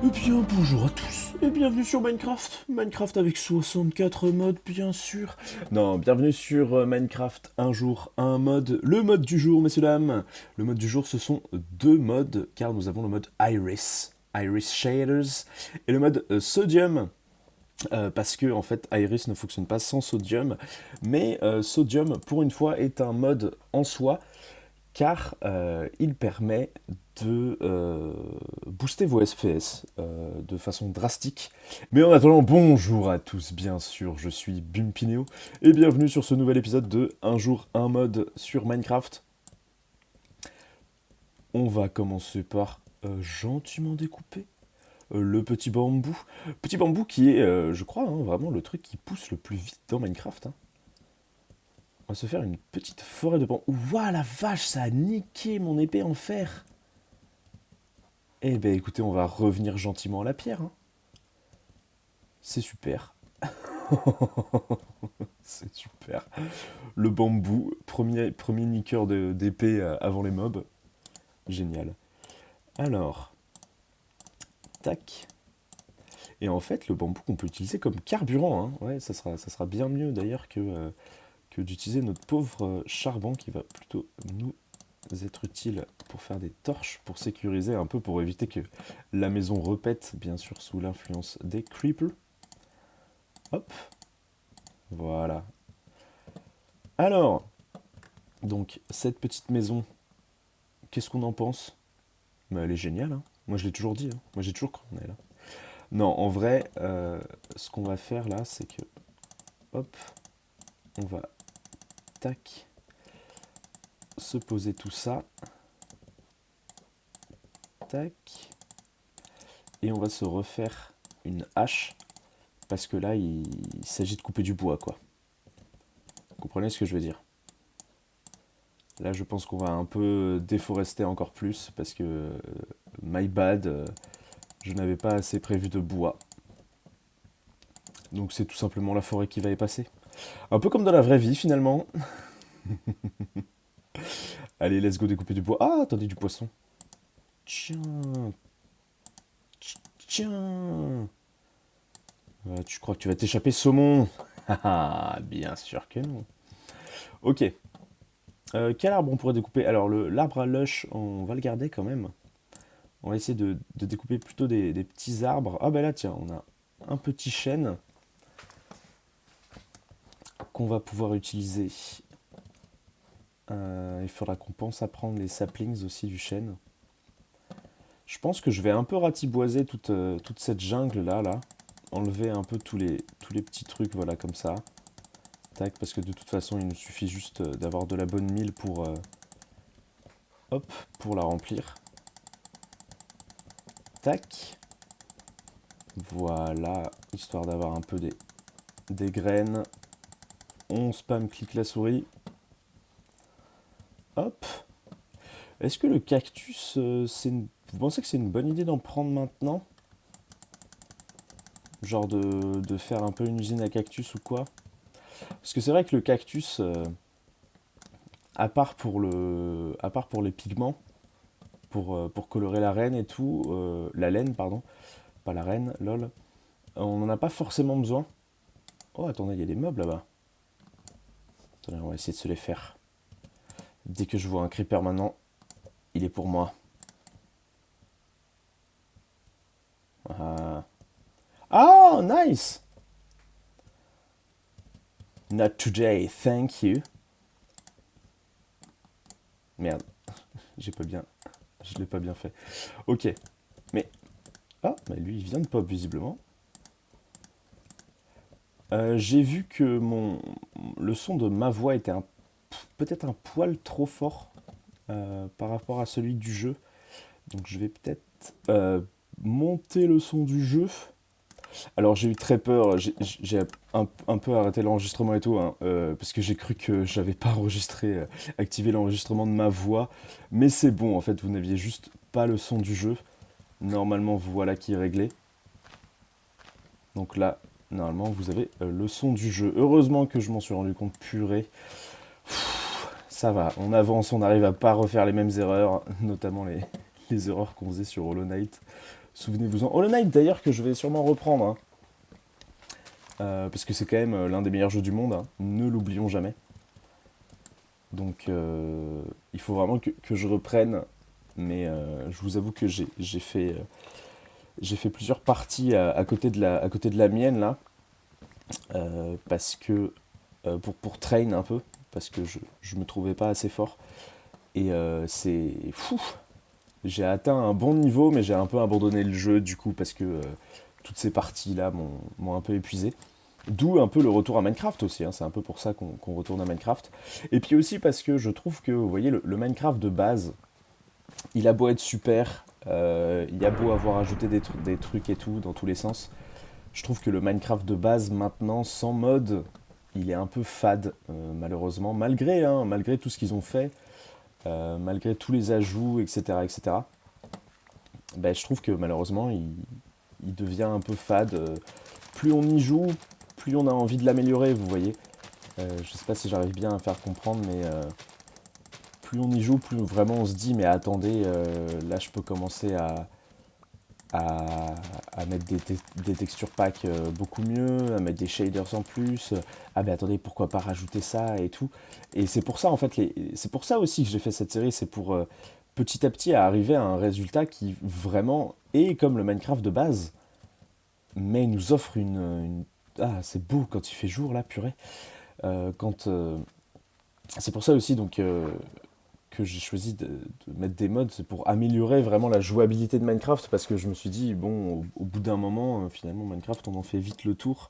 Eh bien, bonjour à tous et bienvenue sur Minecraft. Minecraft avec 64 modes, bien sûr. Non, bienvenue sur Minecraft un jour, un mode. Le mode du jour, messieurs, dames. Le mode du jour, ce sont deux modes, car nous avons le mode Iris, Iris Shaders, et le mode Sodium. Parce que en fait Iris ne fonctionne pas sans Sodium, mais Sodium pour une fois est un mode en soi car il permet de booster vos FPS de façon drastique. Mais en attendant, bonjour à tous, bien sûr, je suis Bumpineo, et bienvenue sur ce nouvel épisode de Un jour, un mode sur Minecraft. On va commencer par gentiment découper le petit bambou. Petit bambou qui est, je crois, hein, vraiment le truc qui pousse le plus vite dans Minecraft, hein. On va se faire une petite forêt de bambou. Ouah, la vache, ça a niqué mon épée en fer. Eh ben écoutez, on va revenir gentiment à la pierre, hein. C'est super. C'est super. Le bambou, premier niqueur d'épée avant les mobs. Génial. Alors, tac. Et en fait, le bambou qu'on peut utiliser comme carburant, hein. Ouais, ça sera bien mieux d'ailleurs que d'utiliser notre pauvre charbon qui va plutôt nous être utile pour faire des torches, pour sécuriser un peu, pour éviter que la maison repète, bien sûr sous l'influence des creepers. Hop, voilà. Alors, donc cette petite maison, qu'est-ce qu'on en pense? Bah, elle est géniale, hein. Moi je l'ai toujours dit, hein. Moi j'ai toujours cru qu'on est là. Non, en vrai, ce qu'on va faire là, c'est que, hop, on va, tac, se poser tout ça, tac, et on va se refaire une hache, parce que là, il s'agit de couper du bois, quoi. Vous comprenez ce que je veux dire? Là, je pense qu'on va un peu déforester encore plus, parce que, my bad, je n'avais pas assez prévu de bois. Donc c'est tout simplement la forêt qui va y passer. Un peu comme dans la vraie vie, finalement. Allez, let's go découper du bois. Ah, attendez, du poisson. Tiens, tiens. Tu crois que tu vas t'échapper, saumon? Ah, bien sûr que non. Ok. Quel arbre on pourrait découper? Alors, l'arbre à lush, on va le garder quand même. On va essayer de découper plutôt des petits arbres. Ah, bah là, tiens, on a un petit chêne qu'on va pouvoir utiliser. Il faudra qu'on pense à prendre les saplings aussi du chêne. Je pense que je vais un peu ratiboiser toute cette jungle là. Enlever un peu tous les petits trucs, voilà, comme ça. Tac, parce que de toute façon, il nous suffit juste d'avoir de la bonne mille hop, pour la remplir. Tac. Voilà, histoire d'avoir un peu des graines. On spam, clique la souris. Hop. Est-ce que le cactus, vous pensez que c'est une bonne idée d'en prendre maintenant? Genre de faire un peu une usine à cactus ou quoi? Parce que c'est vrai que le cactus, à part pour les pigments, pour colorer la reine et tout, la laine, pardon, pas la reine, lol, on n'en a pas forcément besoin. Oh, attendez, il y a des meubles là-bas. Attendez, on va essayer de se les faire. Dès que je vois un creeper maintenant, il est pour moi. Ah, oh, nice! Not today, thank you. Merde, j'ai pas bien, je l'ai pas bien fait. Ok, mais ah, bah lui il vient de pop visiblement. J'ai vu que le son de ma voix était peut-être un poil trop fort par rapport à celui du jeu. Donc je vais peut-être monter le son du jeu. Alors j'ai eu très peur, j'ai un peu arrêté l'enregistrement et tout, hein, parce que j'ai cru que j'avais pas enregistré, activé l'enregistrement de ma voix. Mais c'est bon, en fait, vous n'aviez juste pas le son du jeu. Normalement, voilà qui est réglé. Donc là, normalement, vous avez le son du jeu. Heureusement que je m'en suis rendu compte, purée. Ça va, on avance, on arrive à pas refaire les mêmes erreurs, notamment les erreurs qu'on faisait sur Hollow Knight. Souvenez-vous-en. Hollow Knight d'ailleurs que je vais sûrement reprendre, hein. Parce que c'est quand même l'un des meilleurs jeux du monde, hein. Ne l'oublions jamais. Donc il faut vraiment que je reprenne. Mais je vous avoue que j'ai fait plusieurs parties à côté à côté de la mienne là. Parce que pour train un peu. Parce que je me trouvais pas assez fort. Et c'est fou. J'ai atteint un bon niveau, mais j'ai un peu abandonné le jeu du coup parce que toutes ces parties-là m'ont un peu épuisé. D'où un peu le retour à Minecraft aussi, hein. C'est un peu pour ça qu'on retourne à Minecraft. Et puis aussi parce que je trouve que, vous voyez, le Minecraft de base, il a beau être super, il a beau avoir ajouté des trucs et tout dans tous les sens, je trouve que le Minecraft de base maintenant, sans mode, il est un peu fade, malheureusement, malgré tout ce qu'ils ont fait, malgré tous les ajouts, etc., etc. Ben, je trouve que malheureusement, il devient un peu fade. Plus on y joue, plus on a envie de l'améliorer, vous voyez. Je sais pas si j'arrive bien à faire comprendre, mais plus on y joue, plus vraiment on se dit, mais attendez, là je peux commencer à, à mettre des textures packs beaucoup mieux, à mettre des shaders en plus. Ah mais attendez, pourquoi pas rajouter ça et tout. Et c'est pour ça en fait, c'est pour ça aussi que j'ai fait cette série, c'est pour petit à petit arriver à un résultat qui vraiment est comme le Minecraft de base, mais nous offre Ah, c'est beau quand il fait jour là, purée. Quand C'est pour ça aussi donc que j'ai choisi de mettre des mods, c'est pour améliorer vraiment la jouabilité de Minecraft, parce que je me suis dit, bon, au bout d'un moment, finalement, Minecraft, on en fait vite le tour,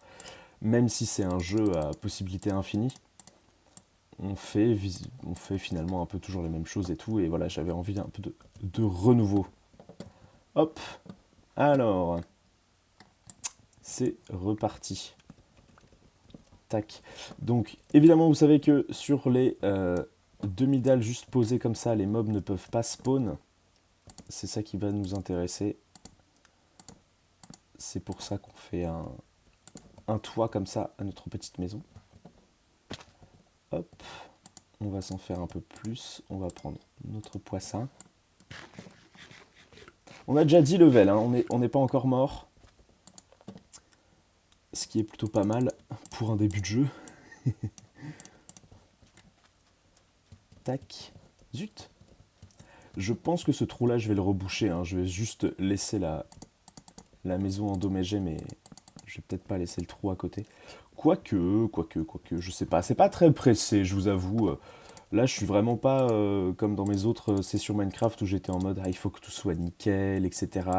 même si c'est un jeu à possibilité infinie, on fait finalement un peu toujours les mêmes choses et tout, et voilà, j'avais envie d'un peu de renouveau. Hop, alors, c'est reparti. Tac. Donc, évidemment, vous savez que sur les demi-dalles juste posées comme ça, les mobs ne peuvent pas spawn. C'est ça qui va nous intéresser. C'est pour ça qu'on fait un toit comme ça à notre petite maison. Hop, on va s'en faire un peu plus. On va prendre notre poisson. On a déjà 10 levels, hein. On n'est pas encore mort. Ce qui est plutôt pas mal pour un début de jeu. Tac. Zut. Je pense que ce trou-là, je vais le reboucher, hein. Je vais juste laisser la maison endommagée, mais je vais peut-être pas laisser le trou à côté. Quoique, je sais pas. C'est pas très pressé, je vous avoue. Là, je suis vraiment pas comme dans mes autres sessions Minecraft où j'étais en mode ah, il faut que tout soit nickel, etc.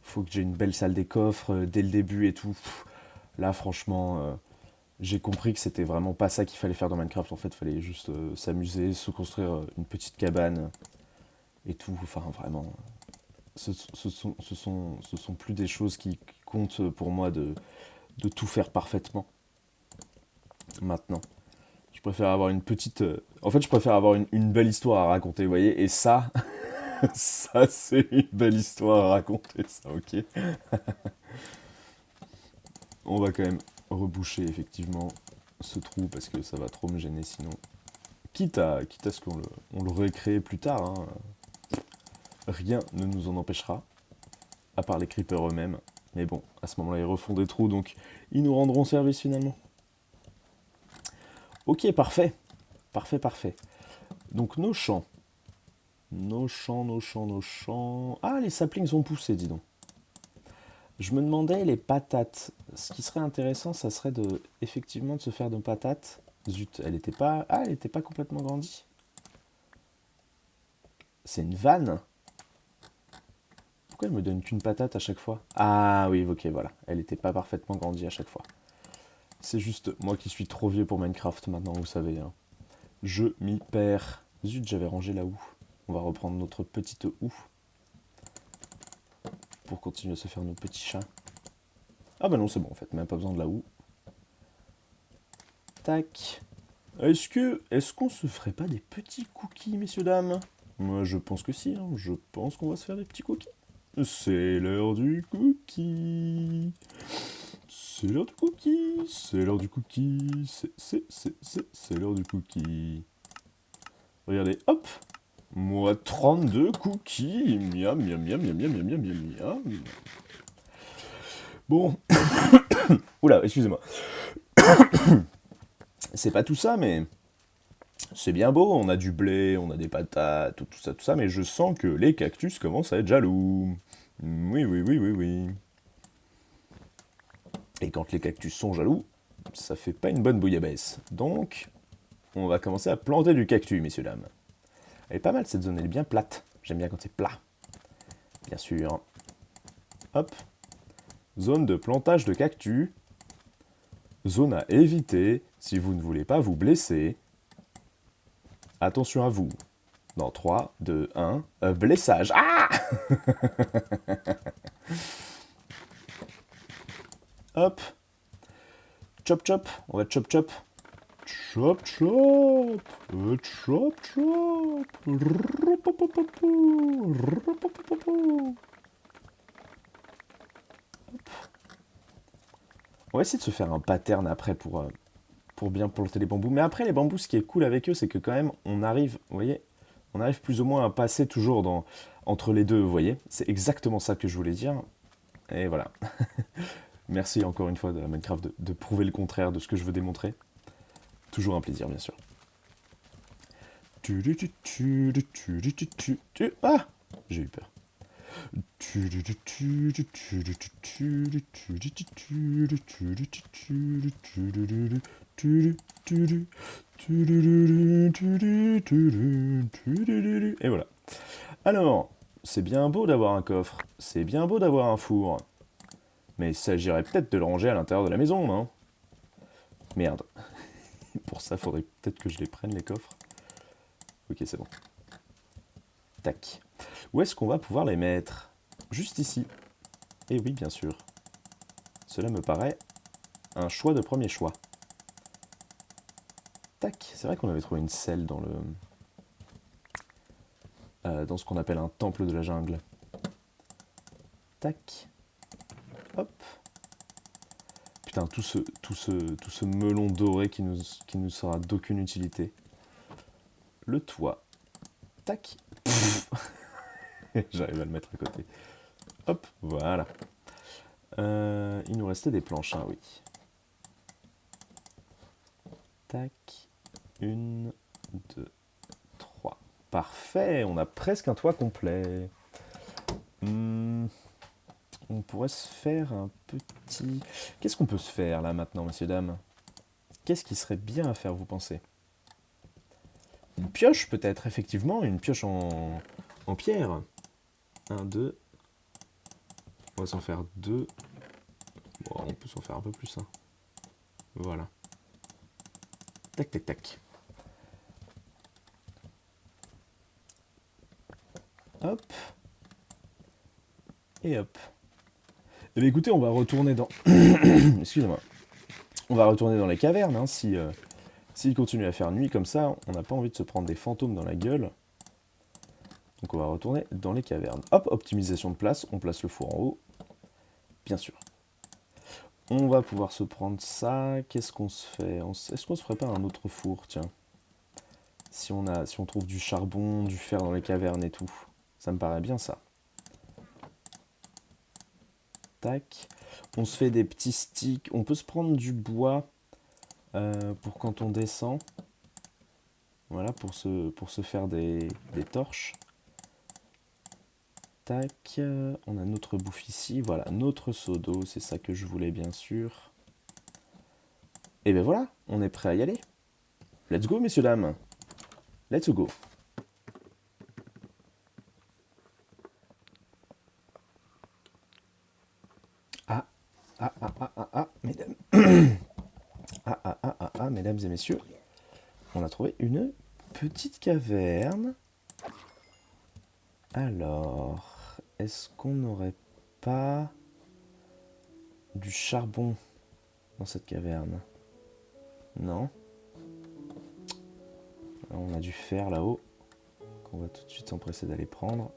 Faut que j'ai une belle salle des coffres dès le début et tout. Pff, là, franchement, j'ai compris que c'était vraiment pas ça qu'il fallait faire dans Minecraft. En fait, il fallait juste s'amuser, se construire une petite cabane et tout. Enfin, vraiment, ce sont plus des choses qui comptent pour moi de tout faire parfaitement maintenant. Je préfère avoir une petite. En fait, je préfère avoir une belle histoire à raconter, vous voyez. Et ça, ça, c'est une belle histoire à raconter, ça, ok. On va quand même reboucher, effectivement, ce trou, parce que ça va trop me gêner sinon. Quitte à ce on le récrée plus tard, hein. Rien ne nous en empêchera, à part les creepers eux-mêmes. Mais bon, à ce moment-là, ils refont des trous, donc ils nous rendront service finalement. Ok, parfait. Parfait, parfait. Donc nos champs. Nos champs, nos champs, nos champs. Ah, les saplings ont poussé, dis donc. Je me demandais les patates. Ce qui serait intéressant, ça serait effectivement de se faire de patates. Zut, elle était pas. Ah, elle était pas complètement grandie. C'est une vanne. Pourquoi elle me donne qu'une patate à chaque fois? Ah oui, ok, voilà. Elle était pas parfaitement grandie à chaque fois. C'est juste moi qui suis trop vieux pour Minecraft maintenant, vous savez, hein. Je m'y perds. Zut, j'avais rangé la houe. On va reprendre notre petite houe pour continuer à se faire nos petits chats. Ah bah non, c'est bon en fait, même pas besoin de la houe. Tac. Est-ce qu'on se ferait pas des petits cookies, messieurs, dames? Moi, je pense que si, hein. Je pense qu'on va se faire des petits cookies. C'est l'heure du cookie. C'est l'heure du cookie. C'est l'heure du cookie. C'est l'heure du cookie. Regardez, hop. Moi, 32 cookies. Miam, miam, miam, miam, miam, miam, miam, miam, miam. Bon. Oula, excusez-moi. C'est pas tout ça, mais c'est bien beau. On a du blé, on a des patates, tout ça, mais je sens que les cactus commencent à être jaloux. Oui, oui, oui, oui, oui. Et quand les cactus sont jaloux, ça fait pas une bonne bouillabaisse. Donc, on va commencer à planter du cactus, messieurs, dames. Elle est pas mal cette zone, elle est bien plate. J'aime bien quand c'est plat. Bien sûr. Hop. Zone de plantage de cactus. Zone à éviter si vous ne voulez pas vous blesser. Attention à vous. Dans 3, 2, 1, blessage. Ah Hop. Chop chop. On va chop chop. Chop chop. Chop chop. On va essayer de se faire un pattern après pour bien planter les bambous. Mais après, les bambous, ce qui est cool avec eux, c'est que quand même, on arrive, vous voyez, on arrive plus ou moins à passer toujours entre les deux, vous voyez. C'est exactement ça que je voulais dire. Et voilà. Merci encore une fois de Minecraft de prouver le contraire de ce que je veux démontrer. Toujours un plaisir, bien sûr. Ah, j'ai eu peur. Et voilà. Alors, c'est bien beau d'avoir un coffre, c'est bien beau d'avoir un four, mais il s'agirait peut-être de le ranger à l'intérieur de la maison, non? Merde. Pour ça, faudrait peut-être que je les prenne, les coffres. Ok, c'est bon. Tac. Où est-ce qu'on va pouvoir les mettre? Juste ici. Et oui, bien sûr. Cela me paraît un choix de premier choix. Tac. C'est vrai qu'on avait trouvé une selle dans dans ce qu'on appelle un temple de la jungle. Tac. Hop. Putain, tout ce melon doré qui nous sera d'aucune utilité. Le toit. Tac. J'arrive à le mettre à côté. Hop, voilà. Il nous restait des planches, hein, oui. Tac. 1, 2, 3. Parfait, on a presque un toit complet. On pourrait se faire un petit... Qu'est-ce qu'on peut se faire là maintenant, messieurs, dames? Qu'est-ce qui serait bien à faire, vous pensez? Une pioche peut-être, effectivement, une pioche en pierre. 1, 2. On va s'en faire 2. Bon, on peut s'en faire un peu plus. Hein. Voilà. Tac, tac, tac. Hop. Et hop. Eh bien, écoutez, on va retourner dans... Excusez-moi. On va retourner dans les cavernes, hein, s'il continue à faire nuit comme ça, on n'a pas envie de se prendre des fantômes dans la gueule. Donc on va retourner dans les cavernes. Hop, optimisation de place, on place le four en haut. Bien sûr. On va pouvoir se prendre ça. Qu'est-ce qu'on se fait? Est-ce qu'on se ferait pas un autre four, tiens? Si on trouve du charbon, du fer dans les cavernes et tout. Ça me paraît bien ça. Tac. On se fait des petits sticks. On peut se prendre du bois pour quand on descend. Voilà, pour se faire des torches. Tac. On a notre bouffe ici. Voilà, notre seau d'eau. C'est ça que je voulais, bien sûr. Et ben voilà, on est prêt à y aller. Let's go, messieurs, dames. Let's go. Mesdames. Mesdames et messieurs, on a trouvé une petite caverne. Alors, est-ce qu'on n'aurait pas du charbon dans cette caverne? Non. Alors, on a du fer là-haut, qu'on va tout de suite s'empresser d'aller prendre.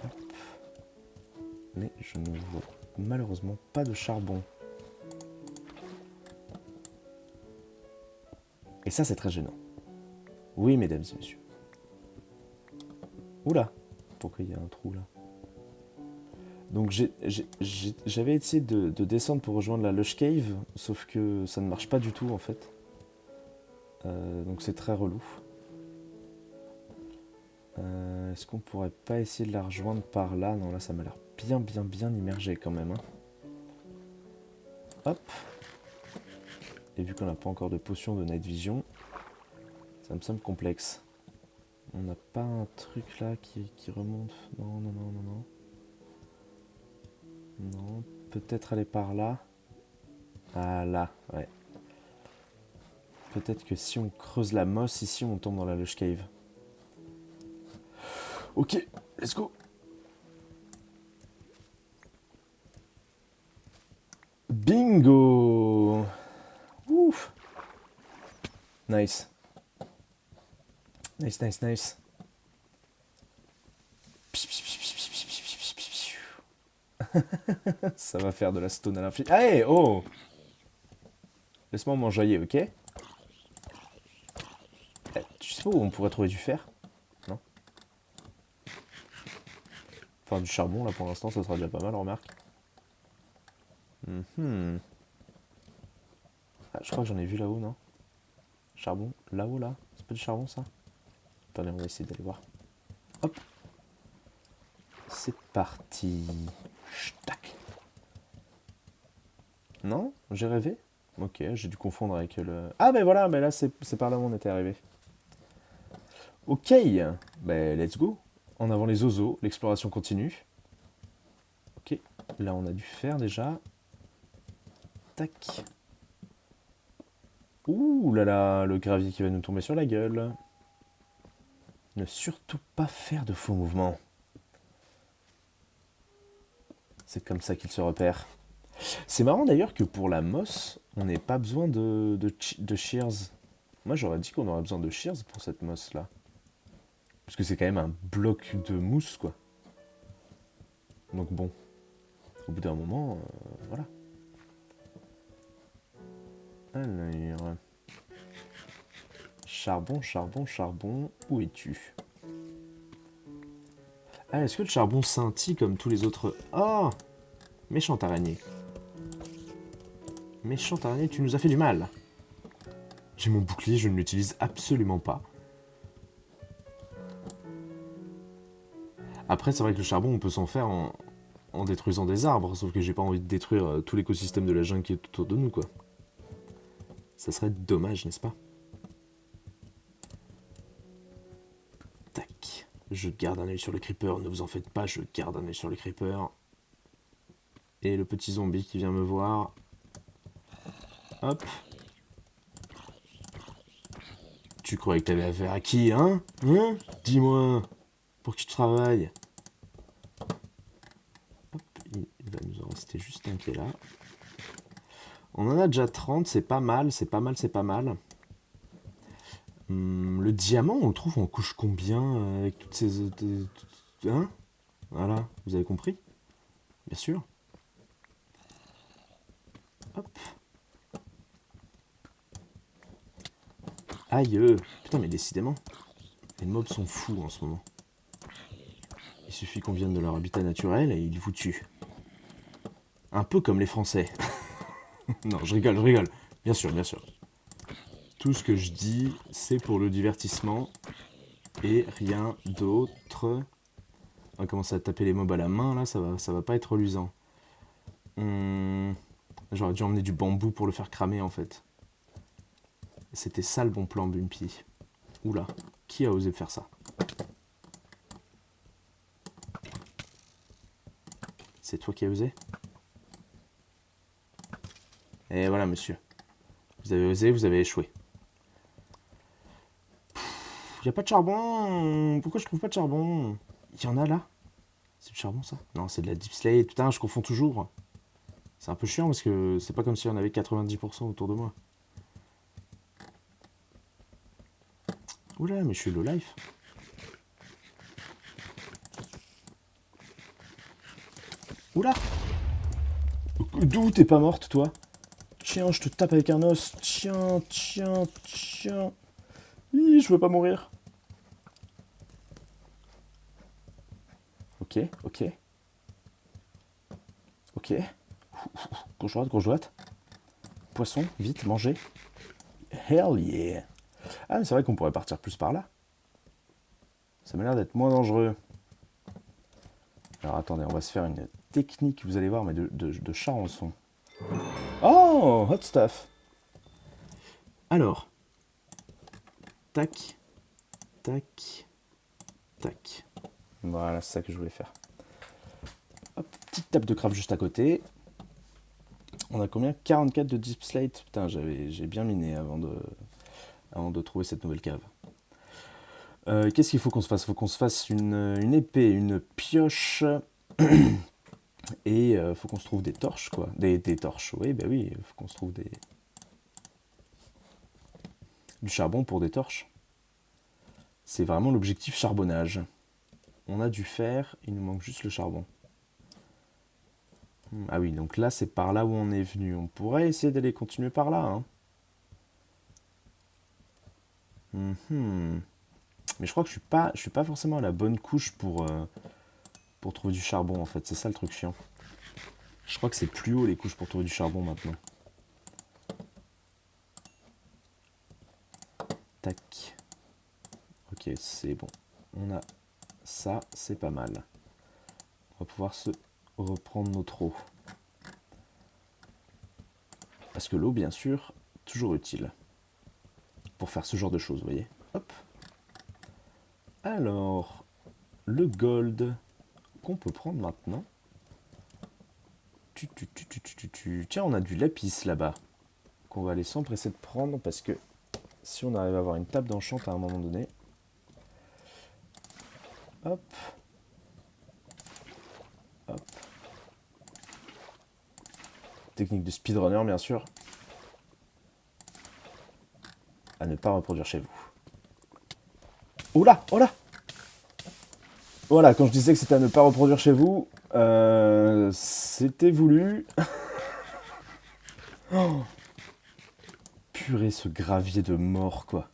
Hop. Mais je ne vois malheureusement pas de charbon. Et ça, c'est très gênant. Oui, mesdames et messieurs. Oula, pourquoi il y a un trou là? Donc j'avais essayé de descendre pour rejoindre la Lush Cave, sauf que ça ne marche pas du tout en fait. Donc c'est très relou. Est-ce qu'on pourrait pas essayer de la rejoindre par là? Non, là ça m'a l'air bien immergé quand même. Hein. Hop. Et vu qu'on n'a pas encore de potion de Night Vision, ça me semble complexe. On n'a pas un truc là qui remonte? Non. Non, peut-être aller par là. Ah là, ouais. Peut-être que si on creuse la mosse ici, on tombe dans la Lush Cave. Ok, let's go. Bingo. Ouf. Nice. Nice. Ça va faire de la stone à l'infini. Allez, oh! Laisse-moi m'enjailler, ok? Tu sais pas où on pourrait trouver du fer? Non? Enfin, du charbon, là, pour l'instant, ça sera déjà pas mal, remarque. Ah, je crois que j'en ai vu là-haut, non? Charbon? Là-haut, là? C'est pas du charbon, ça? Attendez, on va essayer d'aller voir. Hop! C'est parti. Tac. Non? J'ai rêvé? Ok, j'ai dû confondre avec le... Ah, ben voilà, mais là, c'est par là où on était arrivé. Ok, ben let's go. En avant les oiseaux, l'exploration continue. Ok, là, on a dû faire déjà. Tac. Ouh là là, le gravier qui va nous tomber sur la gueule. Ne surtout pas faire de faux mouvements. C'est comme ça qu'il se repère. C'est marrant d'ailleurs que pour la mosse, on n'ait pas besoin de shears. Moi j'aurais dit qu'on aurait besoin de shears pour cette mosse là. Parce que c'est quand même un bloc de mousse quoi. Donc bon, au bout d'un moment, voilà. Alors... Charbon, où es-tu? Ah, est-ce que le charbon scintille comme tous les autres... Oh! Méchante araignée. Méchante araignée, tu nous as fait du mal. J'ai mon bouclier, je ne l'utilise absolument pas. Après, c'est vrai que le charbon, on peut s'en faire en détruisant des arbres, sauf que j'ai pas envie de détruire tout l'écosystème de la jungle qui est autour de nous, quoi. Ça serait dommage, n'est-ce pas? Tac. Je garde un œil sur le creeper, ne vous en faites pas, je garde un œil sur le creeper. Et le petit zombie qui vient me voir. Hop. Tu croyais que t'avais affaire à qui, hein? Hein? Dis-moi. Pour qui tu travailles? Hop, il va nous en rester juste un qui est là. On en a déjà 30, c'est pas mal. Le diamant, on le trouve en couche combien avec toutes ces... Hein? Voilà, vous avez compris? Bien sûr. Hop. Aïe. Putain, mais décidément, les mobs sont fous en ce moment. Il suffit qu'on vienne de leur habitat naturel et ils vous tuent. Un peu comme les Français. Non, je rigole. Bien sûr. Tout ce que je dis, c'est pour le divertissement et rien d'autre. On va commencer à taper les mobs à la main, là, ça va pas être reluisant. J'aurais dû emmener du bambou pour le faire cramer, en fait. C'était ça le bon plan, Bumpy. Oula, qui a osé faire ça? C'est toi qui as osé? Et voilà, monsieur. Vous avez osé, vous avez échoué. Il n'y a pas de charbon. Pourquoi je trouve pas de charbon? Il y en a là? C'est du charbon ça? Non, c'est de la deep slate. Putain, je confonds toujours. C'est un peu chiant parce que c'est pas comme si on avait 90% autour de moi. Oula, mais je suis low life. Oula! D'où t'es pas morte, toi? Tiens, je te tape avec un os. Tiens. Oui, je veux pas mourir. Ok, ok. Ok. Gauche droite, gauche droite. Poisson, vite, manger. Hell yeah. Ah, mais c'est vrai qu'on pourrait partir plus par là. Ça m'a l'air d'être moins dangereux. Alors attendez, on va se faire une technique, vous allez voir, mais de charançon. Oh, hot stuff. Alors, tac, tac, tac. Voilà, c'est ça que je voulais faire. Hop, petite table de craft juste à côté. On a combien? 44 de deep slate. Putain, j'ai bien miné avant de trouver cette nouvelle cave. Qu'est-ce qu'il faut qu'on se fasse? Il faut qu'on se fasse une épée, une pioche, et faut qu'on se trouve des torches, quoi. Des torches, oui, bah oui, faut qu'on se trouve du charbon pour des torches. C'est vraiment l'objectif charbonnage. On a du fer, il nous manque juste le charbon. Ah oui, donc là, c'est par là où on est venu. On pourrait essayer d'aller continuer par là, hein. Mais je crois que je suis pas forcément à la bonne couche pour trouver du charbon, en fait. C'est ça le truc chiant. Je crois que c'est plus haut les couches pour trouver du charbon maintenant. Tac. Ok, c'est bon. On a ça, c'est pas mal. On va pouvoir se reprendre notre eau. Parce que l'eau, bien sûr, toujours utile. Pour faire ce genre de choses, vous voyez. Hop. Alors, le gold qu'on peut prendre maintenant. Tiens, on a du lapis là-bas. Qu'on va aller s'empresser de prendre parce que si on arrive à avoir une table d'enchant à un moment donné. Hop. Hop. Technique de speedrunner, bien sûr. À ne pas reproduire chez vous. Oh là, oh là. Voilà, quand je disais que c'était à ne pas reproduire chez vous, c'était voulu. Oh. Purée, ce gravier de mort, quoi.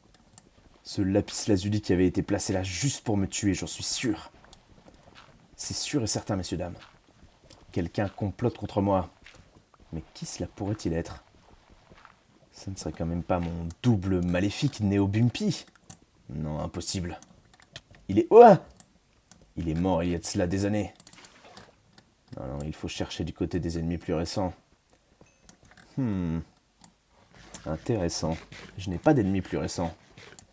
Ce lapis lazuli qui avait été placé là juste pour me tuer, j'en suis sûr. C'est sûr et certain, messieurs, dames. Quelqu'un complote contre moi. Mais qui cela pourrait-il être? Ce ne serait quand même pas mon double maléfique Néo Bumpy. Non, impossible. Il est... Oh! Il est mort il y a de cela des années. Non, non, il faut chercher du côté des ennemis plus récents. Intéressant. Je n'ai pas d'ennemis plus récents.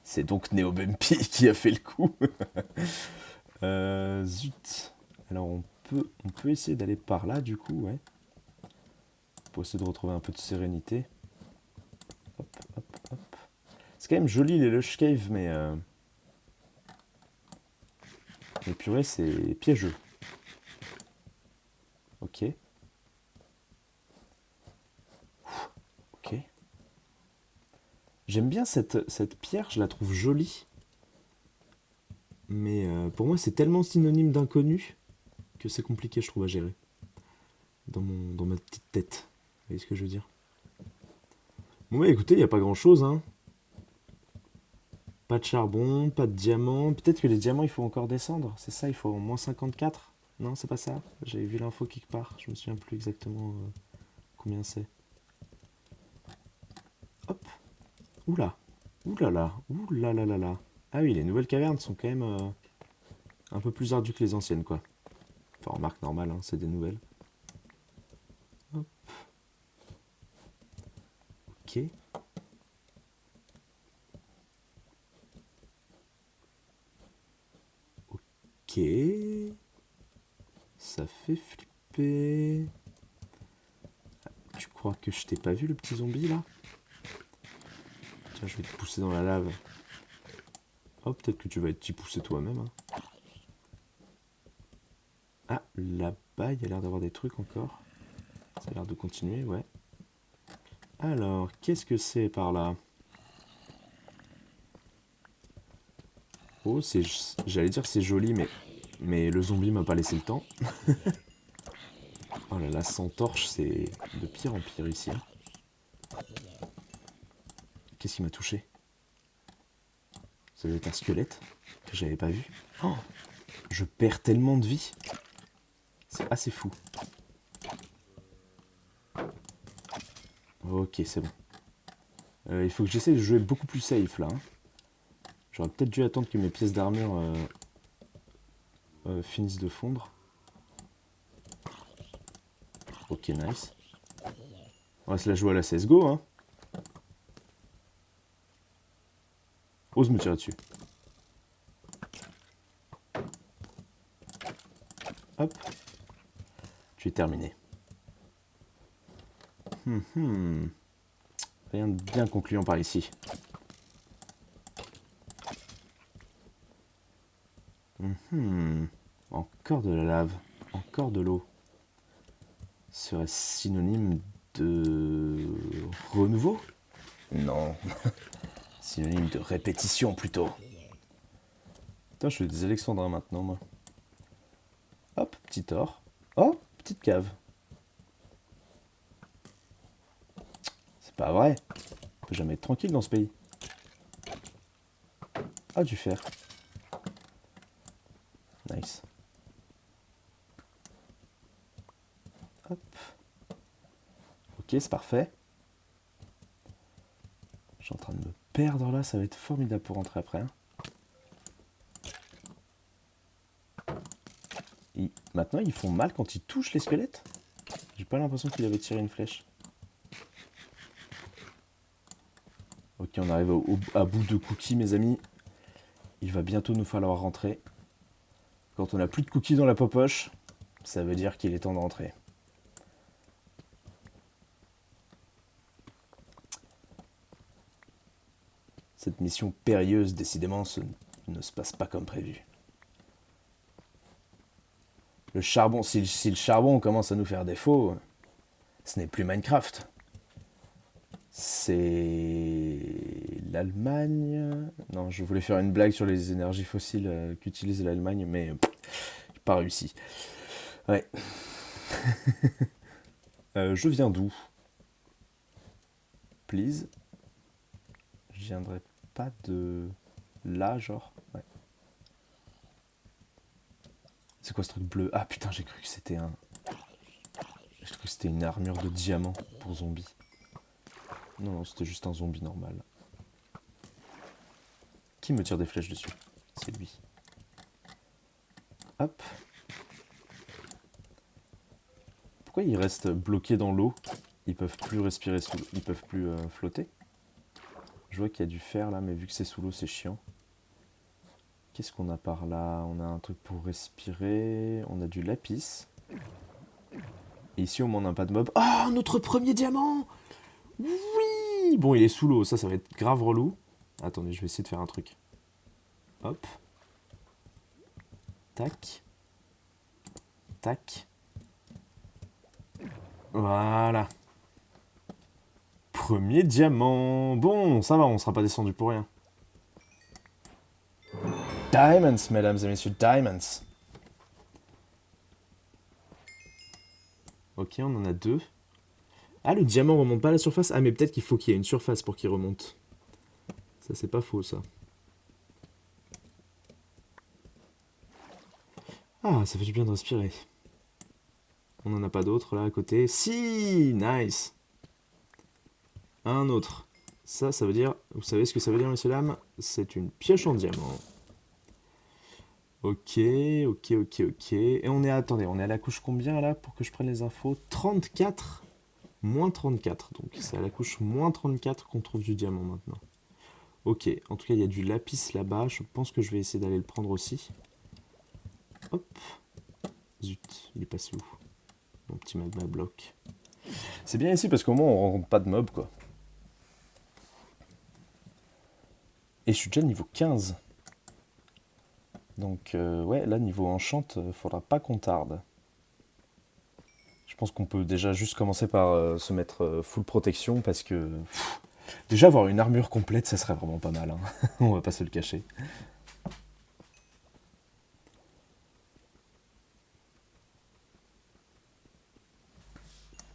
C'est donc Néo Bumpy qui a fait le coup. Zut. Alors on peut essayer d'aller par là du coup, ouais. Pour essayer de retrouver un peu de sérénité. Hop, hop, hop. C'est quand même joli les Lush Cave, mais purée, c'est piégeux. Ok. Ok. J'aime bien cette pierre, je la trouve jolie. Mais pour moi, c'est tellement synonyme d'inconnu que c'est compliqué, je trouve, à gérer. Dans ma petite tête. Vous voyez ce que je veux dire? Bon, bah écoutez, il n'y a pas grand chose, hein. Pas de charbon, pas de diamants. Peut-être que les diamants, il faut encore descendre. C'est ça, il faut au moins 54. Non, c'est pas ça. J'avais vu l'info quelque part. Je me souviens plus exactement combien c'est. Hop. Oula. Oulala. Oulalalala. Ah oui, les nouvelles cavernes sont quand même un peu plus ardues que les anciennes, quoi. Enfin, remarque normale, hein, c'est des nouvelles. Hop. Ok. Ok. Ça fait flipper. Tu crois que je t'ai pas vu, le petit zombie, là? Tiens, je vais te pousser dans la lave. Oh, peut-être que tu vas t'y pousser toi-même. Hein. Ah, là-bas, il y a l'air d'avoir des trucs encore. Ça a l'air de continuer, ouais. Alors, qu'est-ce que c'est par là? Oh, j'allais dire c'est joli, mais le zombie m'a pas laissé le temps. Oh là là, sans torche, c'est de pire en pire ici. Hein. Qu'est-ce qui m'a touché? Ça doit être un squelette que j'avais pas vu. Oh, je perds tellement de vie. C'est assez fou. Ok, c'est bon. Il faut que j'essaie de jouer beaucoup plus safe là. Hein. J'aurais peut-être dû attendre que mes pièces d'armure finissent de fondre. Ok, nice. On va se la jouer à la CSGO, hein. Ose me tirer dessus. Hop. Tu es terminé. Rien de bien concluant par ici. Encore de la lave. Encore de l'eau. Serait synonyme de renouveau? Non. Synonyme de répétition plutôt. Putain, je fais des alexandrins maintenant, moi. Hop, petit or. Oh, petite cave. C'est pas vrai. On peut jamais être tranquille dans ce pays. Ah, du fer. Nice. Hop. Ok, c'est parfait. Je suis en train de me perdre là, ça va être formidable pour rentrer après. Hein. Maintenant, ils font mal quand ils touchent les squelettes. J'ai pas l'impression qu'il avait tiré une flèche. Ok, on arrive à bout de cookies, mes amis. Il va bientôt nous falloir rentrer. Quand on n'a plus de cookies dans la popoche, ça veut dire qu'il est temps de rentrer. Cette mission périlleuse, décidément, ne se passe pas comme prévu. Le charbon, si le charbon commence à nous faire défaut, ce n'est plus Minecraft. C'est l'Allemagne. Non, je voulais faire une blague sur les énergies fossiles qu'utilise l'Allemagne, mais j'ai pas réussi. Ouais. Je viens d'où? Please. Je viendrai pas de là, genre. Ouais. C'est quoi ce truc bleu? Ah putain, j'ai cru que c'était un. J'ai cru que c'était une armure de diamant pour zombie. Non, c'était juste un zombie normal. Qui me tire des flèches dessus? C'est lui. Hop. Pourquoi ils restent bloqués dans l'eau? Ils peuvent plus respirer sous l'eau. Ils peuvent plus flotter. Je vois qu'il y a du fer là, mais vu que c'est sous l'eau, c'est chiant. Qu'est-ce qu'on a par là? On a un truc pour respirer. On a du lapis. Et ici, au moins, on n'a pas de mob. Ah, notre premier diamant! Oui! Bon, il est sous l'eau. Ça va être grave relou. Attendez, je vais essayer de faire un truc. Hop. Tac. Tac. Voilà. Premier diamant. Bon, ça va, on sera pas descendu pour rien. Diamonds, mesdames et messieurs, diamonds. Ok, on en a 2. Ah, le diamant remonte pas à la surface? Ah, mais peut-être qu'il faut qu'il y ait une surface pour qu'il remonte. Ça, c'est pas faux, ça. Ah, ça fait du bien de respirer. On n'en a pas d'autres, là, à côté. Si! Nice! Un autre. Ça veut dire... Vous savez ce que ça veut dire, messieurs, dames? C'est une pioche en diamant. Ok, ok, ok, ok. Et on est... Attendez, on est à la couche combien, là, pour que je prenne les infos? 34. Moins 34. Donc, c'est à la couche moins 34 qu'on trouve du diamant, maintenant. Ok, en tout cas, il y a du lapis là-bas. Je pense que je vais essayer d'aller le prendre aussi. Hop. Zut, il est passé où? Mon petit magma bloc. C'est bien ici parce qu'au moins, on rencontre pas de mobs, quoi. Et je suis déjà niveau 15. Donc, ouais, là, niveau enchant, faudra pas qu'on tarde. Je pense qu'on peut déjà juste commencer par se mettre full protection parce que... déjà, avoir une armure complète, ça serait vraiment pas mal. Hein. On va pas se le cacher.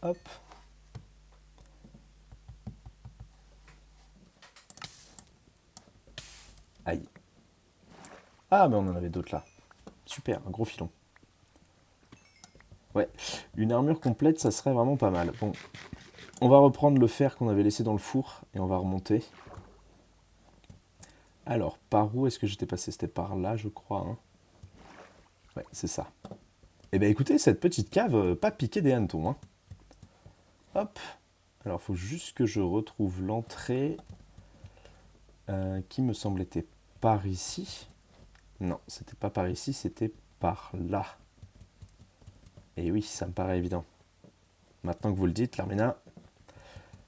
Hop. Aïe. Ah, mais on en avait d'autres là. Super, un gros filon. Ouais, une armure complète, ça serait vraiment pas mal. Bon, on va reprendre le fer qu'on avait laissé dans le four et on va remonter. Alors, par où est-ce que j'étais passé? C'était par là, je crois. Hein. Ouais, c'est ça. Eh bien, écoutez, cette petite cave, pas piqué des hannetons. Hein. Hop. Alors, il faut juste que je retrouve l'entrée qui me semble était par ici. Non, c'était pas par ici, c'était par là. Et oui, ça me paraît évident. Maintenant que vous le dites, Larmina,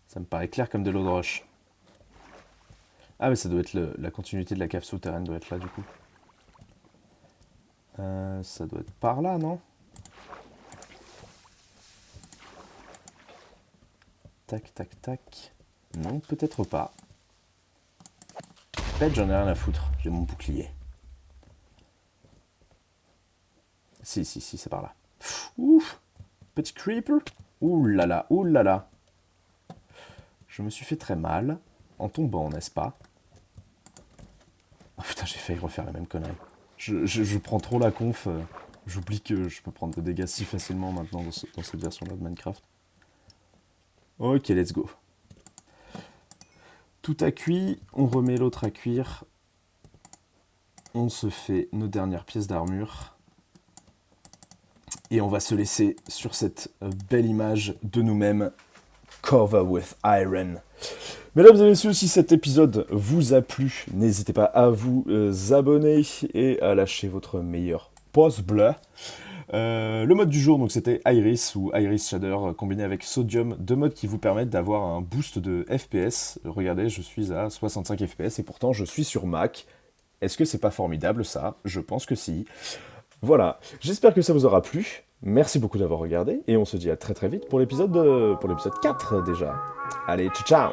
ça me paraît clair comme de l'eau de roche. Ah, mais ça doit être la continuité de la cave souterraine, doit être là du coup. Ça doit être par là, non? Tac, tac, tac. Non, peut-être pas. Peut-être j'en ai rien à foutre, j'ai mon bouclier. Si, si, si, c'est par là. Ouf! Petit creeper. Ouh là là, ouh là là. Je me suis fait très mal en tombant, n'est-ce pas? Oh putain, j'ai failli refaire la même connerie. Je prends trop la conf. J'oublie que je peux prendre des dégâts si facilement maintenant dans cette version-là de Minecraft. Ok, let's go. Tout a cuit, on remet l'autre à cuire. On se fait nos dernières pièces d'armure. Et on va se laisser sur cette belle image de nous-mêmes. Cover with iron. Mesdames et messieurs, si cet épisode vous a plu, n'hésitez pas à vous abonner et à lâcher votre meilleur pouce bleu. Le mode du jour, donc c'était Iris ou Iris Shader combiné avec Sodium, deux modes qui vous permettent d'avoir un boost de FPS. Regardez, je suis à 65 FPS et pourtant je suis sur Mac. Est-ce que c'est pas formidable ça? Je pense que si. Voilà, j'espère que ça vous aura plu. Merci beaucoup d'avoir regardé et on se dit à très très vite pour l'épisode 4 déjà. Allez, ciao ciao.